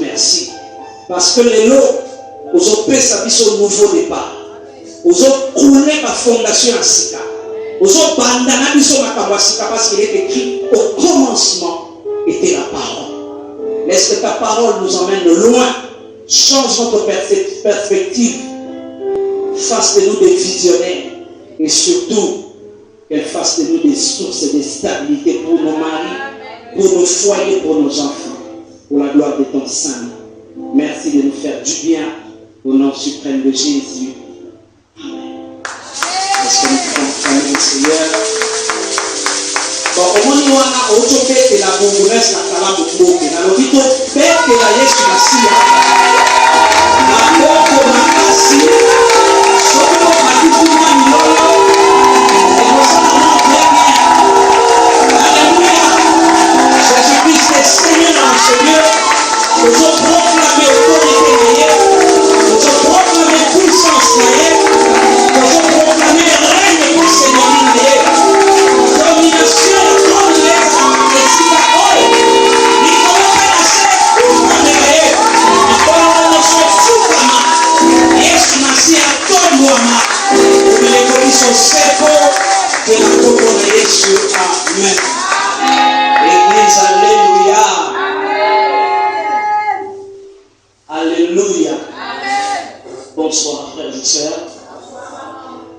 Merci. Parce que les lots, aux opés, ça dit au nouveau départ. Aux autres, couler ma fondation à Sika. Aux autres, bandana, parce qu'il est écrit au commencement était la parole. Laisse que ta parole nous emmène loin. Change notre perspective. Fasse de nous des visionnaires. Et surtout, qu'elle fasse de nous des sources de stabilité pour nos maris, pour nos foyers, pour nos enfants. Pour la gloire de ton Saint. Merci de nous faire du bien au nom suprême de Jésus. Amen. Est-ce que nous pouvons acclamer le Seigneur? Donc, au moins, nous avons et la bonbonnesse, la calame, et la lobito, père que la yesu la sia. La porte, la cassi, solo la doucement, milolo, et nous allons bien. Alléluia. Jésus-Christ est Seigneur dans ce lieu. Nous allons proclamer autorité de Dieu. Nous allons proclamer puissance de Dieu. Nous allons proclamer règne pour Seigneur de Dieu. Domination de Dieu. Et si la parole, il faut faire la scène pour de Dieu. Il faut nous souffrir. Yesu Masiya tomboama. Nous les conditions sécures de la tombe de Yesu. Amen. Église, alléluia. Alléluia. Bonsoir, frères et sœurs.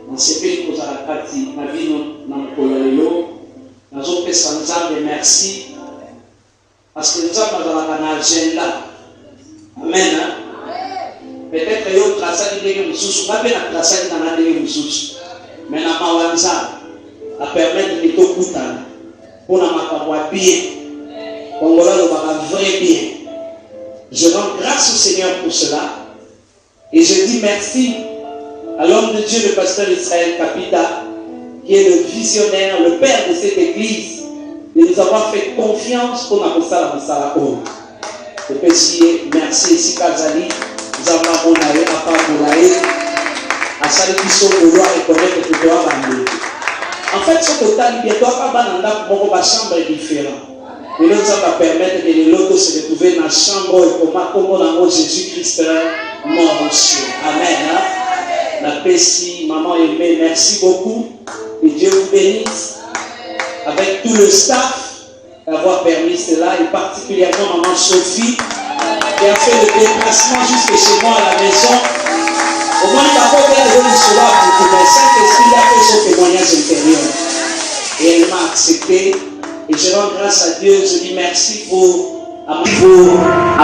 Dans ce pays, nous avons parti, ma vie, dans le Colorado, nous avons fait sans de merci. Parce que nous avons dans un agenda. Amen. Peut-être que nous avons tracé des choses, nous avons tracé des choses. Mais nous avons fait à permettre de tout écouter. Pour nous avoir bien. Pour nous avoir vrai bien. Je rends grâce au Seigneur pour cela. Et je dis merci à l'homme de Dieu, le pasteur Israël Kapita, qui est le visionnaire, le père de cette église, de nous avoir fait confiance pour nous faire la Moussala. Je peux dire merci ici, Kazali, nous avons abonné à Pamoulaé, à Salibiso, pour reconnaître que tu dois m'amener. En fait, ce total, il y a deux chambres différentes. Et nous allons permettre que les lotos se retrouvent dans la chambre et comme Jésus-Christ mort au ciel. Amen. La paix, si maman aimée, merci beaucoup. Et Dieu vous bénisse. Avec tout le staff d'avoir permis cela, et particulièrement maman Sophie, qui a fait le déplacement jusque chez moi à la maison. Au moins, il n'a pas fait de cela pour le Saint-Esprit, il a fait son témoignage intérieur. Et elle m'a accepté. Et je rends grâce à Dieu, je dis merci pour à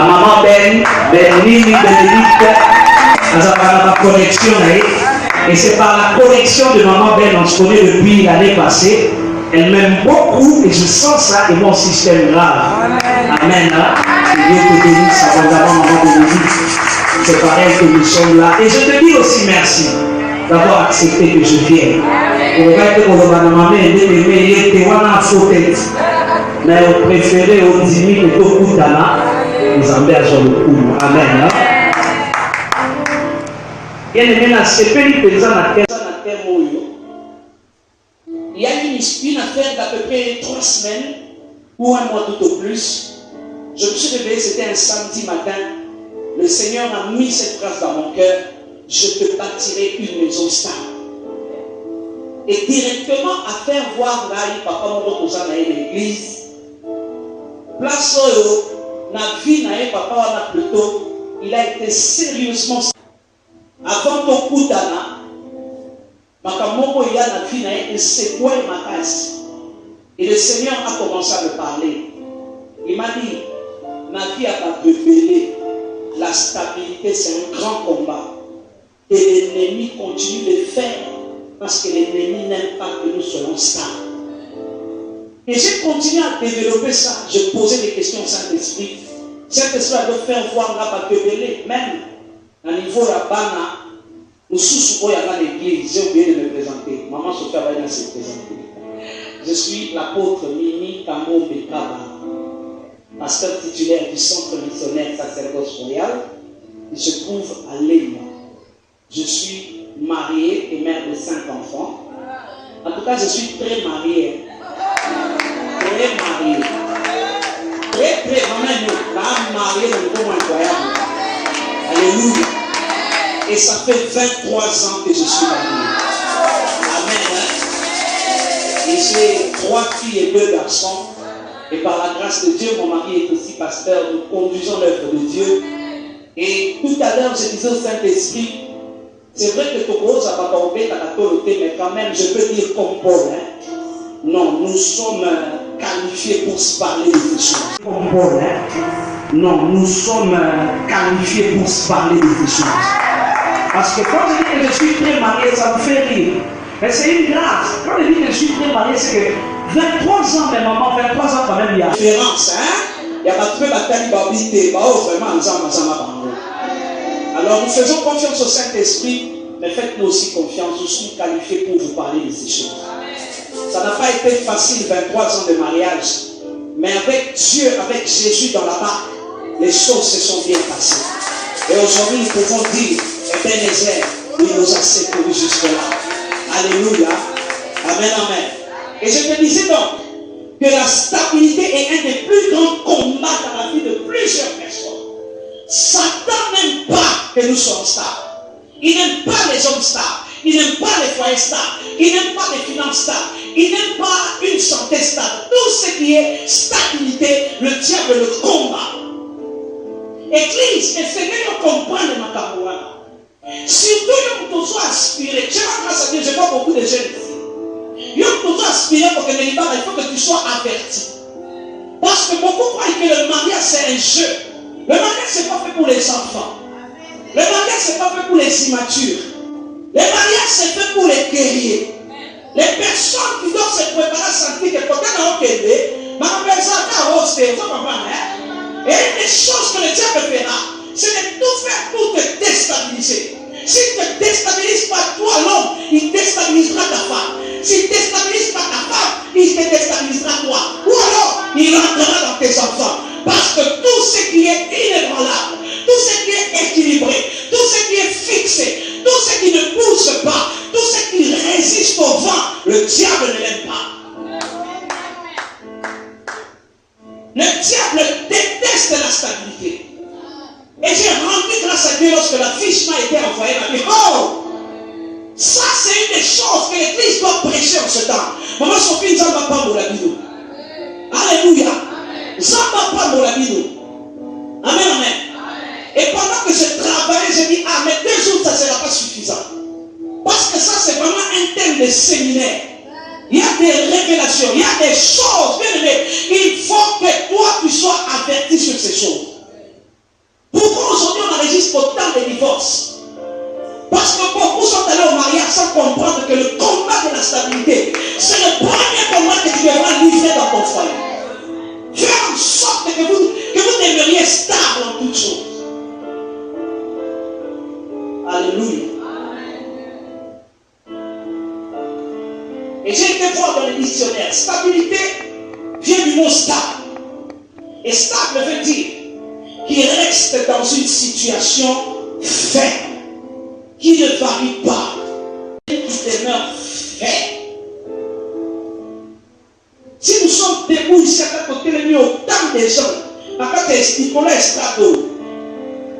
maman Ben, Benini, Bénédicte, à la connexion. Et c'est par la connexion de maman Ben, on se connaît depuis l'année passée. Elle m'aime beaucoup et je sens ça et mon système grave. Amen. Dieu te bénisse abondamment, maman Bénédicte. C'est pareil que nous sommes là. Et je te dis aussi merci d'avoir accepté que je vienne. Regarde que mon maman il était en faute. Mais on préférait au dîner que tout le monde nous engage dans le coup. Amen. Il y a une affaire d'à peu près 3 semaines ou un mois tout au plus. Je me suis réveillé, c'était un samedi matin. Le Seigneur a mis cette phrase dans mon cœur. Je te bâtirai une maison stable. Et directement à faire voir là, papa mon cousin dans l'église. Place na vie na papa wana plutôt, il a été sérieusement avant ton coup d'ana. Makamoko il a na vie na c'est quoi ma casse. Et le Seigneur a commencé à me parler. Il m'a dit, ma vie a pas révélé. La stabilité c'est un grand combat. Et l'ennemi continue de faire parce que l'ennemi n'aime pas que nous soyons stables. Et j'ai continué à développer ça. Je posais des questions au Saint-Esprit. Saint-Esprit a dû faire voir là parce que même à niveau Rabana, nous sous à l'église, j'ai oublié de me présenter. Maman Sophia va se présenter. Je suis l'apôtre Mimi Kamo Bekaba, pasteur titulaire du centre missionnaire sacerdoce royal. Il se trouve à Lima. Je suis marié et mère de 5 enfants. En tout cas, je suis très marié. Très marié. Très vraiment marié dans le monde incroyable. Alléluia. Et ça fait 23 ans que je suis marié. Amen. Et j'ai 3 filles et 2 garçons. Et par la grâce de Dieu, mon mari est aussi pasteur. Nous conduisons l'œuvre de Dieu. Et tout à l'heure, je disais au Saint-Esprit, c'est vrai que Tokoro n'a pas tombé, mais quand même, je peux dire comme Paul. Non, nous sommes qualifiés pour se parler de ces choses. Comme Paul. Non, nous sommes qualifiés pour se parler de ces choses. Parce que quand je dis que je suis très marié, ça me fait rire. Mais c'est une grâce. Quand je dis que je suis très marié, c'est que 23 ans, mais maman, 23 ans quand même, il y a différence, hein? Il y a pas de bataille, vraiment, alors nous faisons confiance au Saint-Esprit, mais faites-nous aussi confiance, nous sommes qualifiés pour vous parler de ces choses. Ça n'a pas été facile, 23 ans de mariage, mais avec Dieu, avec Jésus dans la barque, les choses se sont bien passées. Et aujourd'hui, nous pouvons dire, Ebenezer, il nous a secourus jusque-là. Alléluia. Amen, amen. Et je te disais donc que la stabilité est un des plus grands combats dans la vie de plusieurs personnes. Satan n'aime pas que nous soyons stables. Il n'aime pas les hommes stables. Il n'aime pas les foyers stables. Il n'aime pas les finances stables. Il n'aime pas une santé stable. Tout ce qui est stabilité, le diable le combat. Église, essayez de comprendre ma carouane. Surtout, nous devons aspirer. Je vois grâce à Dieu, je vois beaucoup de jeunes ici. Nous devons aspirer pour que il faut que tu sois averti. Parce que beaucoup croient que le mariage c'est un jeu. Le mariage c'est pas fait pour les enfants. Le mariage c'est pas fait pour les immatures. Le mariage c'est fait pour les guerriers. Les personnes qui doivent se préparer à sentir que quand on a un ma personne a hosté, et une des choses que le diable fera, c'est de tout faire pour te déstabiliser. S'il ne te déstabilise pas toi l'homme, il déstabilisera ta femme. S'il ne déstabilise pas ta femme, il te déstabilisera toi. Ou alors, il entrera dans tes enfants. Parce que tout ce qui est inébranlable, tout ce qui est équilibré, tout ce qui est fixé, tout ce qui ne pousse pas, tout ce qui résiste au vent, le diable ne l'aime pas. Le diable déteste la stabilité. Et j'ai rendu grâce à Dieu lorsque la fiche m'a été envoyée. Elle m'a dit, oh, ça c'est une des choses que l'Église doit prêcher en ce temps. Maman Sophie, ça ne va pas la bidou. Alléluia. Ça ne va pas la bidou. Amen, amen. Et pendant que je travaillais, j'ai dit, ah, mais 2 jours, ça ne sera pas suffisant. Parce que ça, c'est vraiment un thème de séminaire. Il y a des révélations, il y a des choses, bien aimé. Il faut que toi, tu sois averti sur ces choses. Pourquoi aujourd'hui on enregistre autant de divorces? Parce que beaucoup sont allés au mariage sans comprendre que le combat de la stabilité, c'est le premier combat que tu devras livrer dans ton foyer. Faire en sorte que vous demeuriez stable en toutes choses. Alléluia. Et j'ai été voir dans le dictionnaire, stabilité vient du mot stable. Et stable veut dire qu'il reste dans une situation ferme, qui ne varie pas, qui demeure ferme. Si nous sommes debout ici à côté de nous, autant de gens, à côté de Nicolas Estrado,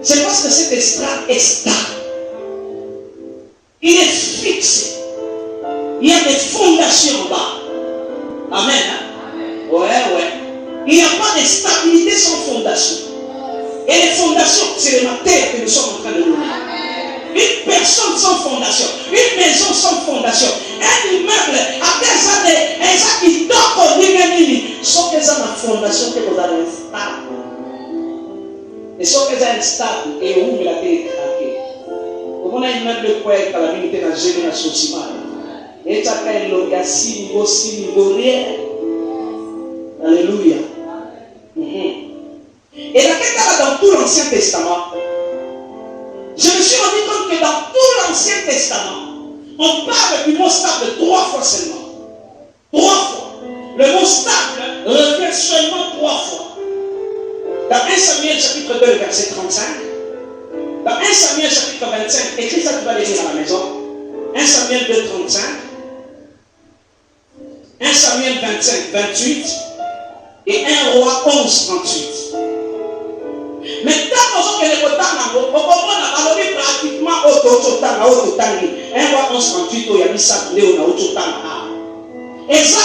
c'est parce que cette estrade est stable. Il est fixé. Il y a des fondations en bas. Amen. Hein? Ouais. Il n'y a pas de stabilité sans fondation. Et les fondations, c'est les matières que nous sommes en train de donner. Une personne sans fondation, une maison sans fondation, un immeuble à des années, et ça qui toque au niveau, sauf que ça a une fondation que vous avez stable. Et sauf que ça a une stable, et où il a été craqué. On a un immeuble quoi avec la vie de la génération cimale. Et ça a un 6 niveaux réels. Alléluia. Et la quête dans tout l'Ancien Testament, je me suis rendu compte que dans tout l'Ancien Testament, on parle du mot stable 3 fois seulement. 3 fois. Le mot stable revient seulement 3 fois. Dans 1 Samuel chapitre 2, verset 35. Dans 1 Samuel chapitre 25, écris ça, tu vas les lire à la maison. 1 Samuel 2, 35. 1 Samuel 25, 28. Et 1 Roi 11, 38. Mais tant que les potards on a pratiquement auto 1 Roi 11, 38, il y a mis ça, on a auto. Et ça,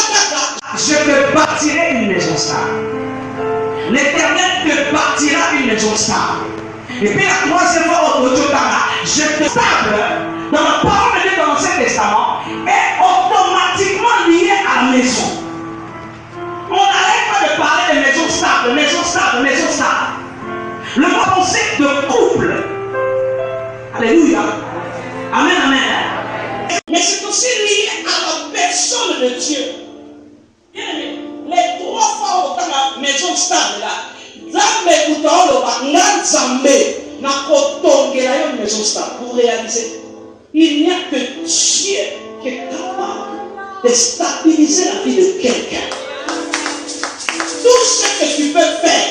je te bâtirai une maison stable. L'Éternel te bâtira une maison stable. Et puis la 3e fois, je te stable dans la parole de Dieu dans l'Ancien Testament est automatiquement lié à la maison. On n'arrête pas de parler de maison stable, maison stable, maison stable. Le concept de couple. Alléluia. Amen, amen. Mais c'est aussi lié à la personne de Dieu. Bien stable là. Zambe utaolo banga zambe na kotongela yo une maison stable. Pour réaliser, il n'y a que Dieu qui est capable de stabiliser la vie de quelqu'un. Tout ce que tu peux faire,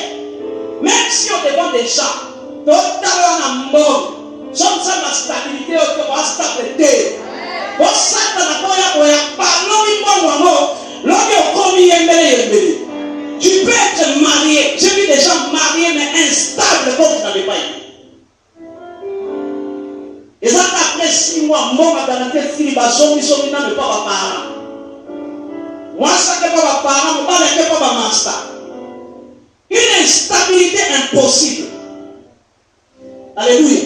même si on devant des gens, totalement en mode, sans ça la stabilité, on va stabilité. Bon, ça, tu peux être marié. J'ai vu des gens mariés mais instables comme vous n'avez pas été. Et ça, après 6 mois, mon garantie, si les basons, ils sont venus ne pas ma parent. Moi, ça n'est pas ma parent, mon père n'est pas ma master. Une instabilité impossible. Alléluia.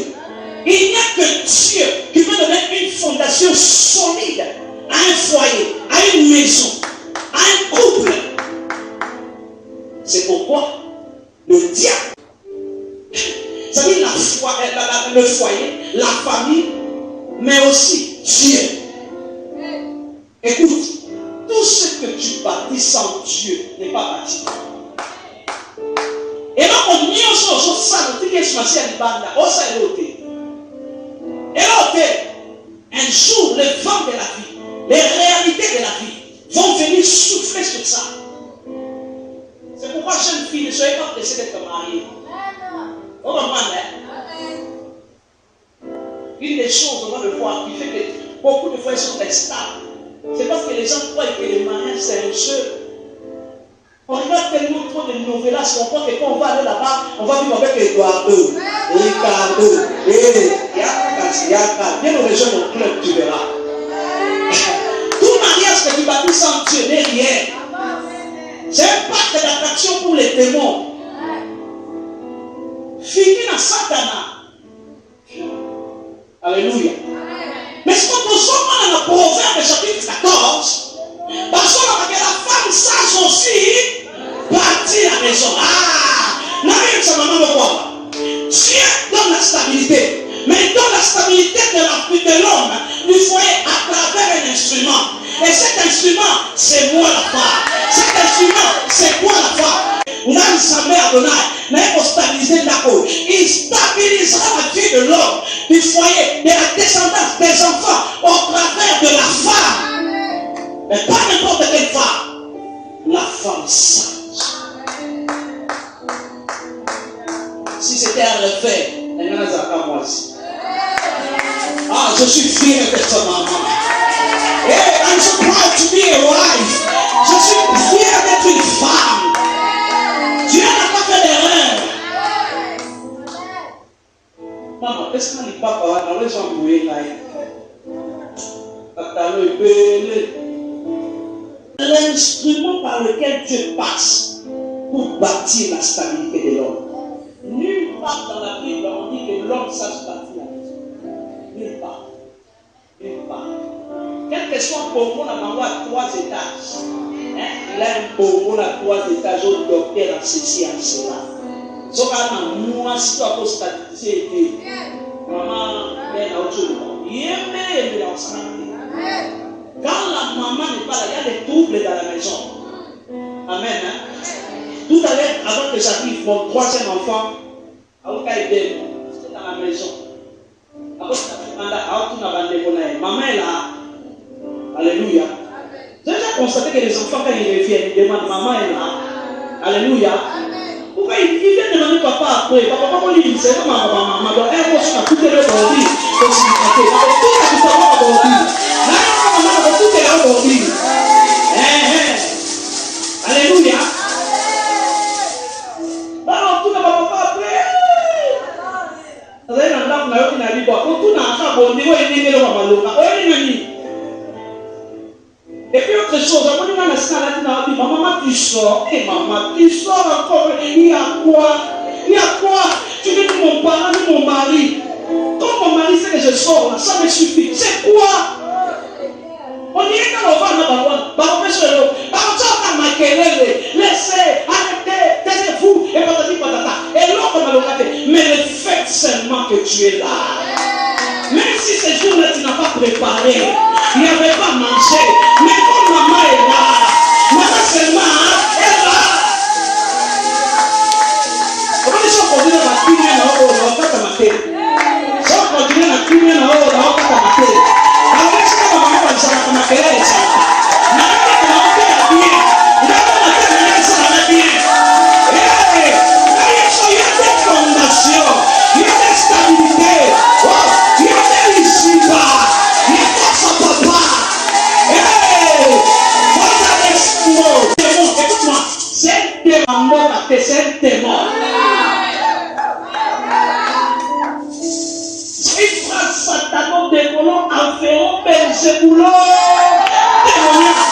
Il n'y a que Dieu qui peut donner une fondation solide à un foyer, à une maison, à un couple. C'est pourquoi le diable, ça veut dire le foyer, la famille, mais aussi Dieu. Écoute, tout ce que tu bâtis sans Dieu n'est pas bâti. Et là, on y a ça, on dit que je m'assieds à l'Ibanda, on s'est éloigné. Et là, un jour, les vents de la vie, les réalités de la vie vont venir souffler sur ça. C'est pourquoi, jeune fille, ne soyez pas pressée d'être mariée. On comprend, hein? Une des choses, on va le voir, qui fait que beaucoup de fois, ils sont instables. C'est parce que les gens croient que le mariage, c'est un jeu. On regarde tellement trop de novellas, on croit que quand on va aller là-bas, on va vivre avec Eduardo, Ricardo, Yaka. Viens nous rejoindre au club, tu verras. Tout mariage que tu bâtis sans Dieu n'est rien. C'est un pacte d'attraction pour les démons. Fini dans Satana. Alléluia. Mais ce qu'on peut sortir dans le Proverbe chapitre 14, parce que la femme sage aussi bâtit la maison. Ça maman me voit. Dieu donne la stabilité. Mais il donne la stabilité de l'homme, du foyer, à travers un instrument. Et cet instrument, c'est moi la femme. Cet instrument, c'est quoi la femme? Nan sa mère Adonai, pour stabiliser d'accord. Il stabilisera la vie de l'homme, du foyer, de la descendance des enfants, au travers de la femme. Mais pas n'importe quelle femme. La femme sage. Si c'était à refaire, elle n'en a pas moi aussi. Je suis fier d'être maman. Hey, I'm so proud to be a wife. Je suis fier d'être une femme. Dieu n'a pas fait d'erreur. Maman, est-ce qu'on n'est pas dans les gens bouillés là? L'instrument par lequel Dieu passe pour bâtir la stabilité de l'homme. Nulle part dans la Bible on dit que l'homme sache bâtir la maison. Nulle part. Nulle part. Quel que soit le bonbon à 3 étages, il a un bonbon à 3 étages au docteur en ceci, en cela. Sauf qu'à moi, si tu as pour stabiliser, maman, elle a autre chose. Quand la maman n'est pas là, il y a des troubles dans la maison. Amen. Hein? Tout à l'heure, avant que j'arrive, mon 3e enfant, c'était dans la maison. Maman est là. Alléluia. J'ai déjà constaté que les enfants, quand ils reviennent, ils demandent maman est là. Alléluia. Pourquoi ils viennent demander papa après? Papa, comment il dit? C'est maman. Donc, elle va se tout est là pour dire. Tout est là pour dire. Alléluia. Alors, tout le monde va après. Et puis autre chose, maman, tu sors, et maman, tu sors encore, il y a quoi? Tu dis que mon parent, mon mari, quand mon mari sait que je sors là, ça me suffit. C'est quoi? On dirait qu'on va laissez, arrêtez, taisez-vous, et patati patata. Et l'autre m'a dit, mais le fait seulement que tu es là. Même si ces jours-là tu n'as pas préparé, il n'y avait pas mangé, mais quand maman est là, maman seulement est là. C'est un démon. Une phrase satano démon enfermant Belzéboulon démoniaque.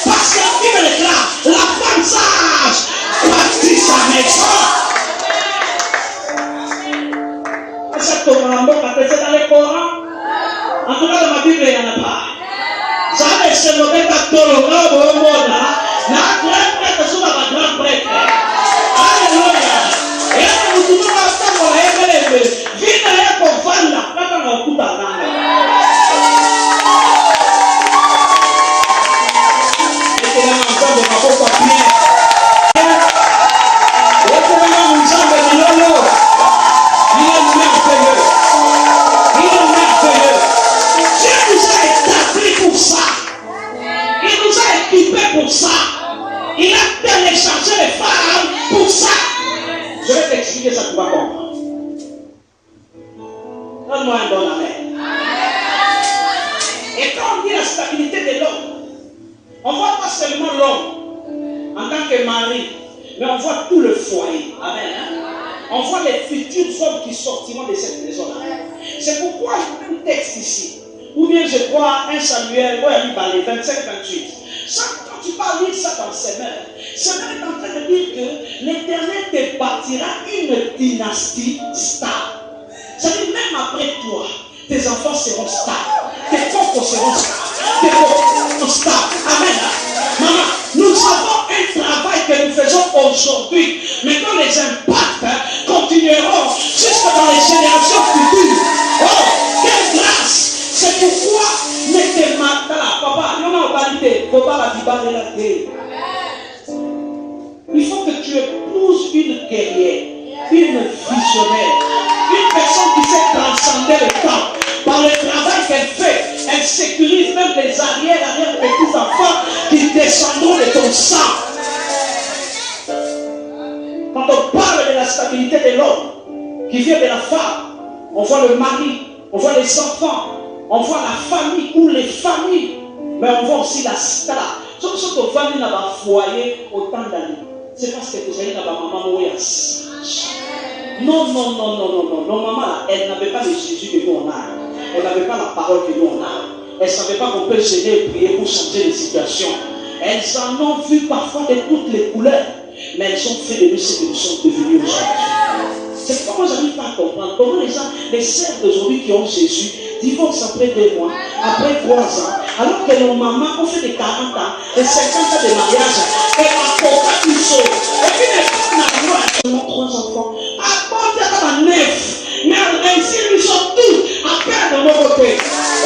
Parce que la Bible déclare, la femme sage bâtit sa maison. Est-ce que tu as dans le Coran? En tout cas, dans ma Bible, il n'y en a pas. Ça va se nommer Katologa ou Mona. La grande prêtre sur la grande prêtre. Alléluia. Et là, nous pouvons faire pour les viens d'ailleurs pour vendre la pas dans le coup d'argent. Et c'est là encore de ma propre prière. Et c'est là nous sommes de l'eau. Il est merveilleux. Il est merveilleux. Dieu nous a établis pour ça. Il nous a équipés pour ça. Il a téléchargé les femmes pour ça. Je vais t'expliquer ça, tu vas comprendre. Donne-moi un bon amen. Et quand on dit la stabilité de l'homme, on ne voit pas seulement l'homme en tant que mari, mais on voit tout le foyer. Amen. On voit les futurs hommes qui sortiront de cette maison-là. C'est pourquoi un texte ici, ou bien je crois 1 Samuel, où il y a 25-28. Quand tu vas lire ça dans ses mains, c'est même en train de dire que l'Éternel te bâtira une dynastie stable. C'est-à-dire même après toi, tes enfants seront stables, tes propres seront stables, tes propres seront stables. Amen. Maman, nous avons un travail que nous faisons aujourd'hui, mais dont les impacts continueront jusque dans les générations futures. Oh, quelle grâce! C'est pourquoi ne te mate pas là, papa. Non, non, validé. Faut pas la diballer la tête. Il faut que tu épouses une guerrière, une visionnaire, une personne qui sait transcender le temps. Par le travail qu'elle fait, elle sécurise même les arrière-petits-enfants qui descendront de ton sang. Quand on parle de la stabilité de l'homme qui vient de la femme, on voit le mari, on voit les enfants, on voit la famille ou les familles, mais on voit aussi la star. Sauf que tu vas dans un foyer autant d'années. C'est parce que tu es dans maman où il y a sage. Non, maman, elle n'avait pas le Jésus que nous on a. Elle n'avait pas la parole que nous on a. Elle ne savait pas qu'on peut gêner et prier pour changer les situations. Elles en ont vu parfois de toutes les couleurs, mais elles ont fait de nous ce que nous sommes devenus aujourd'hui. C'est pourquoi moi j'arrive pas à comprendre comment les gens, les sœurs d'aujourd'hui qui ont Jésus, divorcent après 2 mois, après 3 ans, alors que nos mamans ont fait des 40 ans, des 50 ans de mariage, et à pourquoi ils sont. Et puis les femmes n'ont 3 enfants, à part à 9, mais ainsi ils sont tous à perdre de mon côté.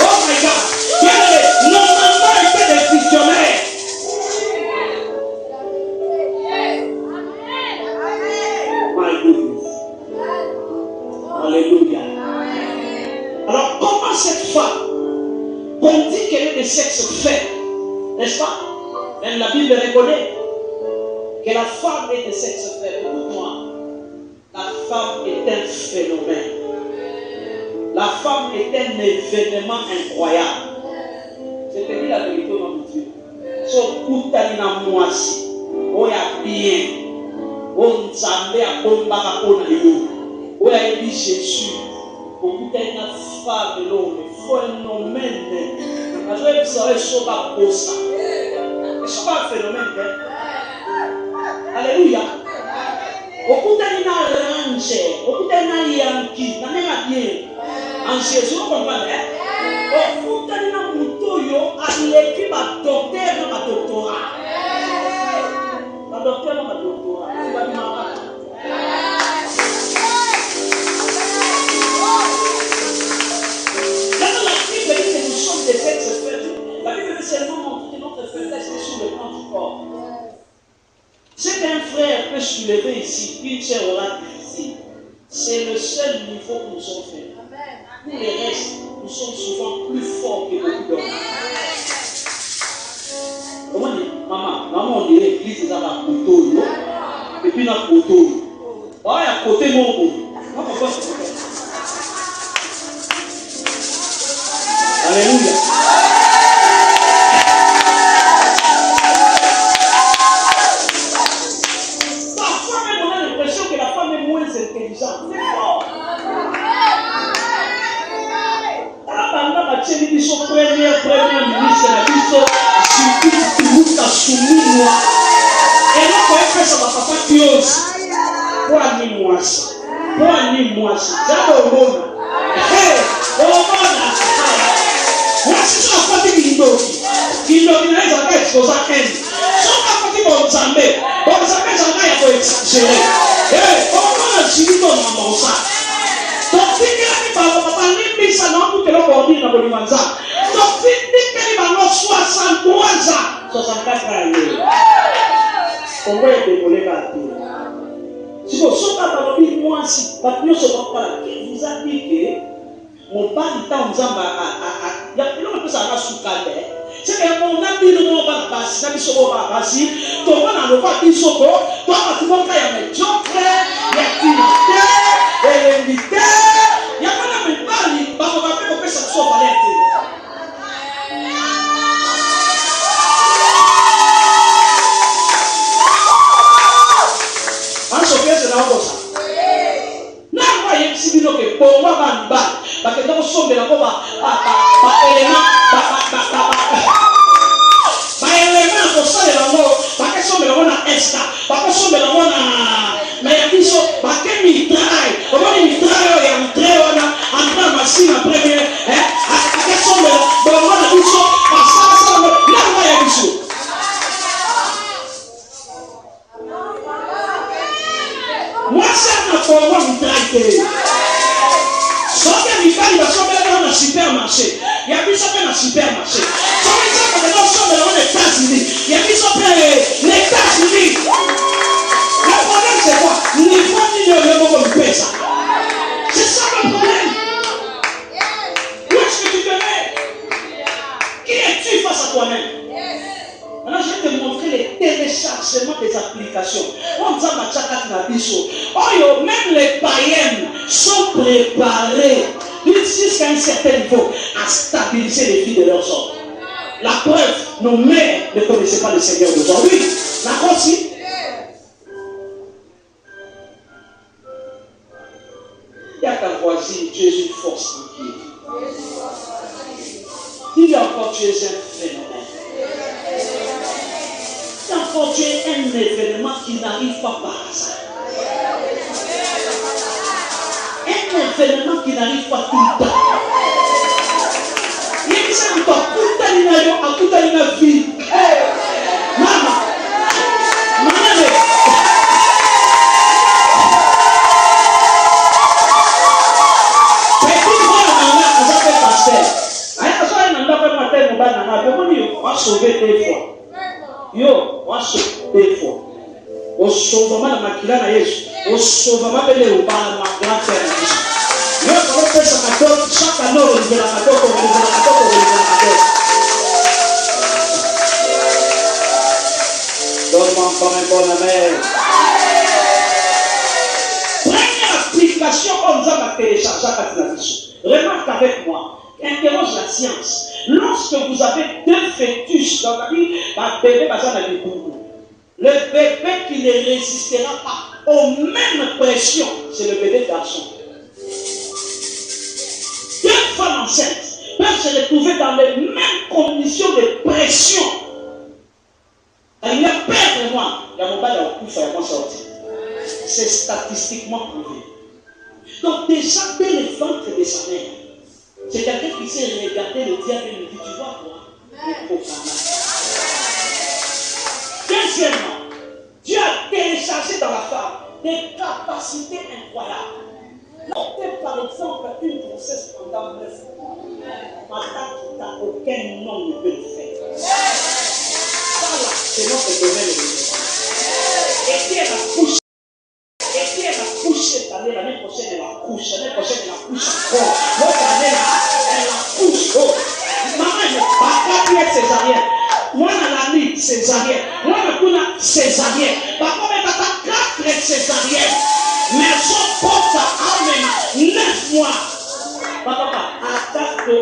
Oh my God, nos mamans étaient des visionnaires. My goodness. Alléluia. Alors comment cette femme, qu'on dit qu'elle est de sexe faible, n'est-ce pas? Même la Bible reconnaît que la femme est de sexe faible. Écoute-moi, la femme est un phénomène. La femme est un événement incroyable. Je te dis la vérité, mon Dieu. Son coutalina moisi, on y a bien, on s'en met à combattre à Ponayo, on y a dit Jésus. Beaucoup de femmes de l'homme, phénomène. Je vais vous savoir, ce n'est pas pour ça. Ce n'est pas un phénomène. Alléluia. Beaucoup de range, beaucoup de yanki, n'a même pas bien. En Jésus, vous comprenez? Beaucoup de moutoyo, à l'équipe, à docteur, à doctorat. À docteur, à doctorat. Des sexes faibles. La Bible veut seulement montrer notre faiblesse sur le plan du corps. C'est qu'un frère peut soulever ici, une sœur aura difficile. C'est le seul niveau où nous sommes faibles. Pour les restes, nous sommes souvent plus forts que beaucoup d'hommes. Comment dire? Maman, on dirait l'église dans la couteau, et puis dans la couteau. Oh, il y a côté mon beau. Alléluia. soumis moi. Et là, quand elle fait ça, papa close. Pour animer moi. Pour animer moi. J'adore le monde. Hey, le monde. Moi, si je suis en train de dire qu'il n'a pas exposé à elle. Si on a fait bon Zambé, j'en ai un peu exagéré. Hey, comment on a dit ton maman ça? Donc, si tu as papa, ni ça non tout que l'on va dire dans le Limanza. Donc, si tu as 63 ans, 64 ans, on va être dévoilé par toi. Si vous êtes dans le moi, si vous vous a dit que mon père est en Zamba, il y a plus de ça à Soukade. C'est que mon ami ne m'a pas passé, n'a pas passé. Toi, on a le pas dit Soko, toi, tu vas faire un job, il y a qui l'invité, il y a pas de même pas, il va faire que ça soit valé. Pour moi, parce que dans le son de la voix, élément, pour ça, de la voix, parce que son de la voix à Esta, parce que son de la voix à. Mais il y a parce que mitraille, on va dire mitraille, il y a un trait, on a un machine à première, parce que son de la voix à Bisso, parce que ça, là, il y a Bisso. Moi, c'est un pour moi, mitraille. Il va dans un supermarché. Il y a mis ça dans un supermarché. Dans les États-Unis. Il y a mis ça dans les États-Unis. Le problème, c'est quoi? Ni moi ni le paie ça. C'est ça le problème. Où est-ce que tu te mets? Qui es-tu face à toi-même? Maintenant, je vais te montrer les téléchargements des applications. On dit à même les païennes sont préparées jusqu'à un certain niveau à stabiliser les vies de leurs hommes. La preuve, nos mères ne connaissaient pas le Seigneur d'aujourd'hui. La aussi. Il y a ta voisine, tu es une force tranquille. Il y a encore, tu es un phénomène. Encore, tu es un événement qui n'arrive pas par hasard. Un événement qui n'arrive pas tout le temps. Il y a des gens qui ont tout à vie. Maman. On va sauver des fois. Yo, on va sauver des fois. On sauve ma maquilla na Yesu. On sauve ma belle au bar ma grand-père. Yo, on va faire ça cadeau, chaque année on va la cadeau, Donne-moi encore un bon amen. Première application qu'on nous a téléchargée à Katinabisou. Remarque avec moi. Interroge la science. Lorsque vous avez deux fœtus dans la vie, un bébé le bébé qui ne résistera pas aux mêmes pressions, c'est le bébé garçon. Deux femmes enceintes peuvent se retrouver dans les mêmes conditions de pression. Il y a peur de moi. Il y a mon bail à coup, il faut sortir. C'est statistiquement prouvé. Donc déjà, dès le ventre de sa mère, c'est quelqu'un qui sait regarder le diable et lui dit, tu vois quoi? Deuxièmement, Dieu a téléchargé dans la femme des capacités incroyables. Notez par exemple une grossesse pendant 9 mois. Madame qui n'a aucun nom ne peut le faire. Ça là, c'est notre domaine. Et qui est la couche? Et qui est la couche cette année? L'année prochaine, elle la couche. L'année prochaine, elle la couche encore. L'autre année, elle la couche. Oh. Maman, elle ne va pas être césarienne. Moi, on a mis césarienne. Moi, on a césarienne. Par contre, elle a 4 césariennes. Mais son porte à 9 mois. Papa, attaque de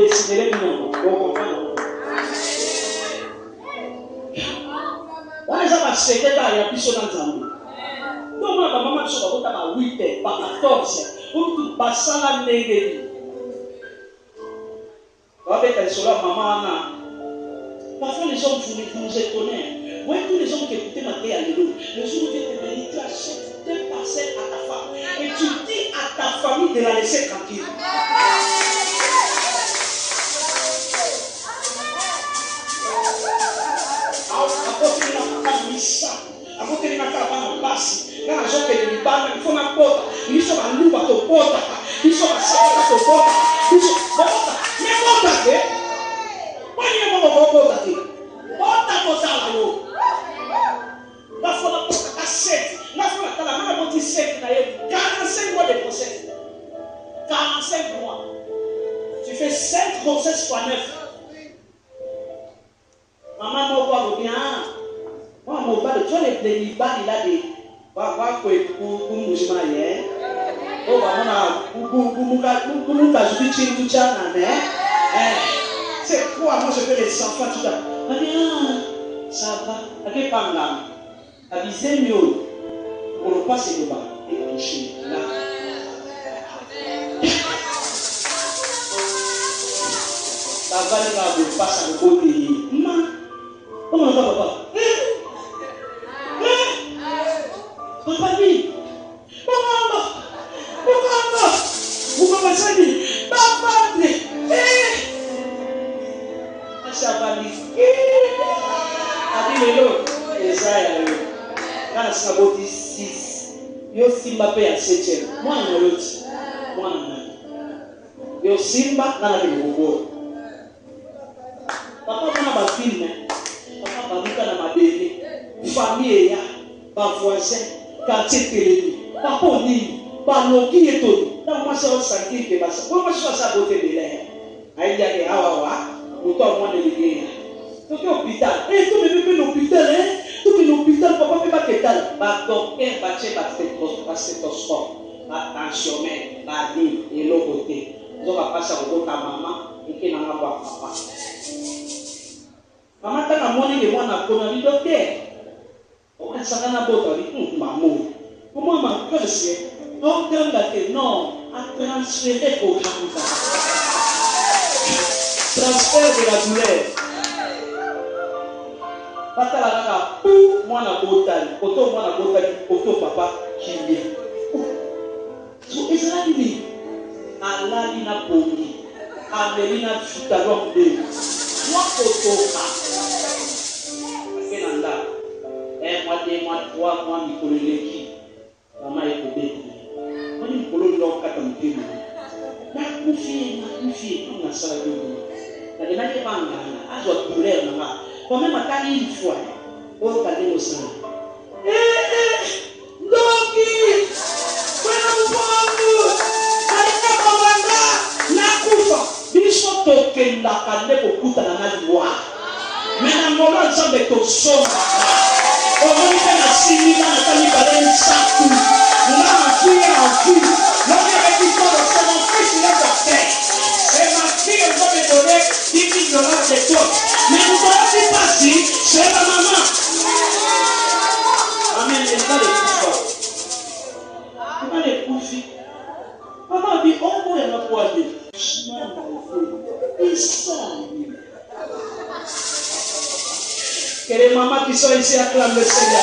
décider le nom. On les a achetés dans les pigeons dans Zambie. Donc, maman, je suis à 8 ans, pas 14 ans. Pour tout passer la négative. Avec elle, sur la maman, Parfois les hommes vous étonnez. Vous voyez tous les hommes qui écoutaient ma télé, alléluia. Le jour où Dieu te bénit, tu achètes 2 parcelles à ta femme. Et tu dis à ta famille de la laisser tranquille. Il faut ma porte. Ils sont à loup à ton porte. Ils sont à savoir à ton porte. Ils sont à mais porte. Moi, je ne vais pas porte. Porte à la haut. La fois la porte à 7. La fois la main à 17. 45 mois de procès. 45 mois. Tu fais 7 grossesses fois 9. Maman, moi, bien. Moi, mon père, tu vois les plébiscites, il a des. Papa, tu es pour musulman, oh, c'est quoi? Moi, je fais les enfants tout à l'heure. Ça va. Avec Pangam, avisez mieux. On ne passe pas et toucher là. Ça va, les gars, vous passez à le beau pays. Comment on va, papa? Papa dit, pourquoi ça dit, papa dit, ça va dire, le lot, quand ça va dire 6, yo simba paye à 7e, moi on l'autre, moi on yo simba dans la vie papa on a ma film, papa on a ma bébé, famille ya, ma voisin. Quartier télé, pas pour ni, pas l'eau qui est tout. Dans moi, c'est un santé qui est passé. Pourquoi je suis à beauté de l'air? Aïe, aïe, aïe, ou toi, moi, de l'idée. Tout est hôpital. Et tout le monde est l'hôpital, hein? Tout est l'hôpital, papa, peut pas qu'être là. Bah, docteur, bah, tu vas faire stéthoscope, bah, tensiomètre, bah, dit, et l'autre côté. Vous allez passer au ta maman, et qui n'en a pas papa. Maman, t'as la monnaie de moi, on a connu docteur. On a ça dans la boîte, maman. Comment ma cœur donc non, à transférer au candidat. Transfert de la douleur. Patalaka, pour moi la botane, auto moi la botane, auto papa qui vient. So Israël, Allah lina pongi, Amelina futalon de, moi auto. Kenanda. 1 mois, 2 mois, 3 mois, Nicoléleki. Maman est pour bébé. Moi, Nicolé, l'homme, quand on dit, na kufi, on a ça la gueule. La demande est pas en gagne. À soit douleur, maman. Quand même, à Kali, une fois, on va aller au sein. Doki! Voilà, vous pouvez. Allez, Kabanga, la kufa. Biso token la kane pour kuta na naliwa. Mais dans le moment, ça va être au son. On va faire la signe dans la famille de Sakou. Là, ma fille est en fille. Là, il y a des histoires de ça. Mon fils, il est docteur. Et ma fille, elle va me donner 10 000 $ de toi. Mais vous savez pas si c'est la maman. Amen, il va les couper. Il va les couper. Maman dit, oh, moi, elle m'a poignée. Il sent. Que les mamans qui sont ici acclament le Seigneur.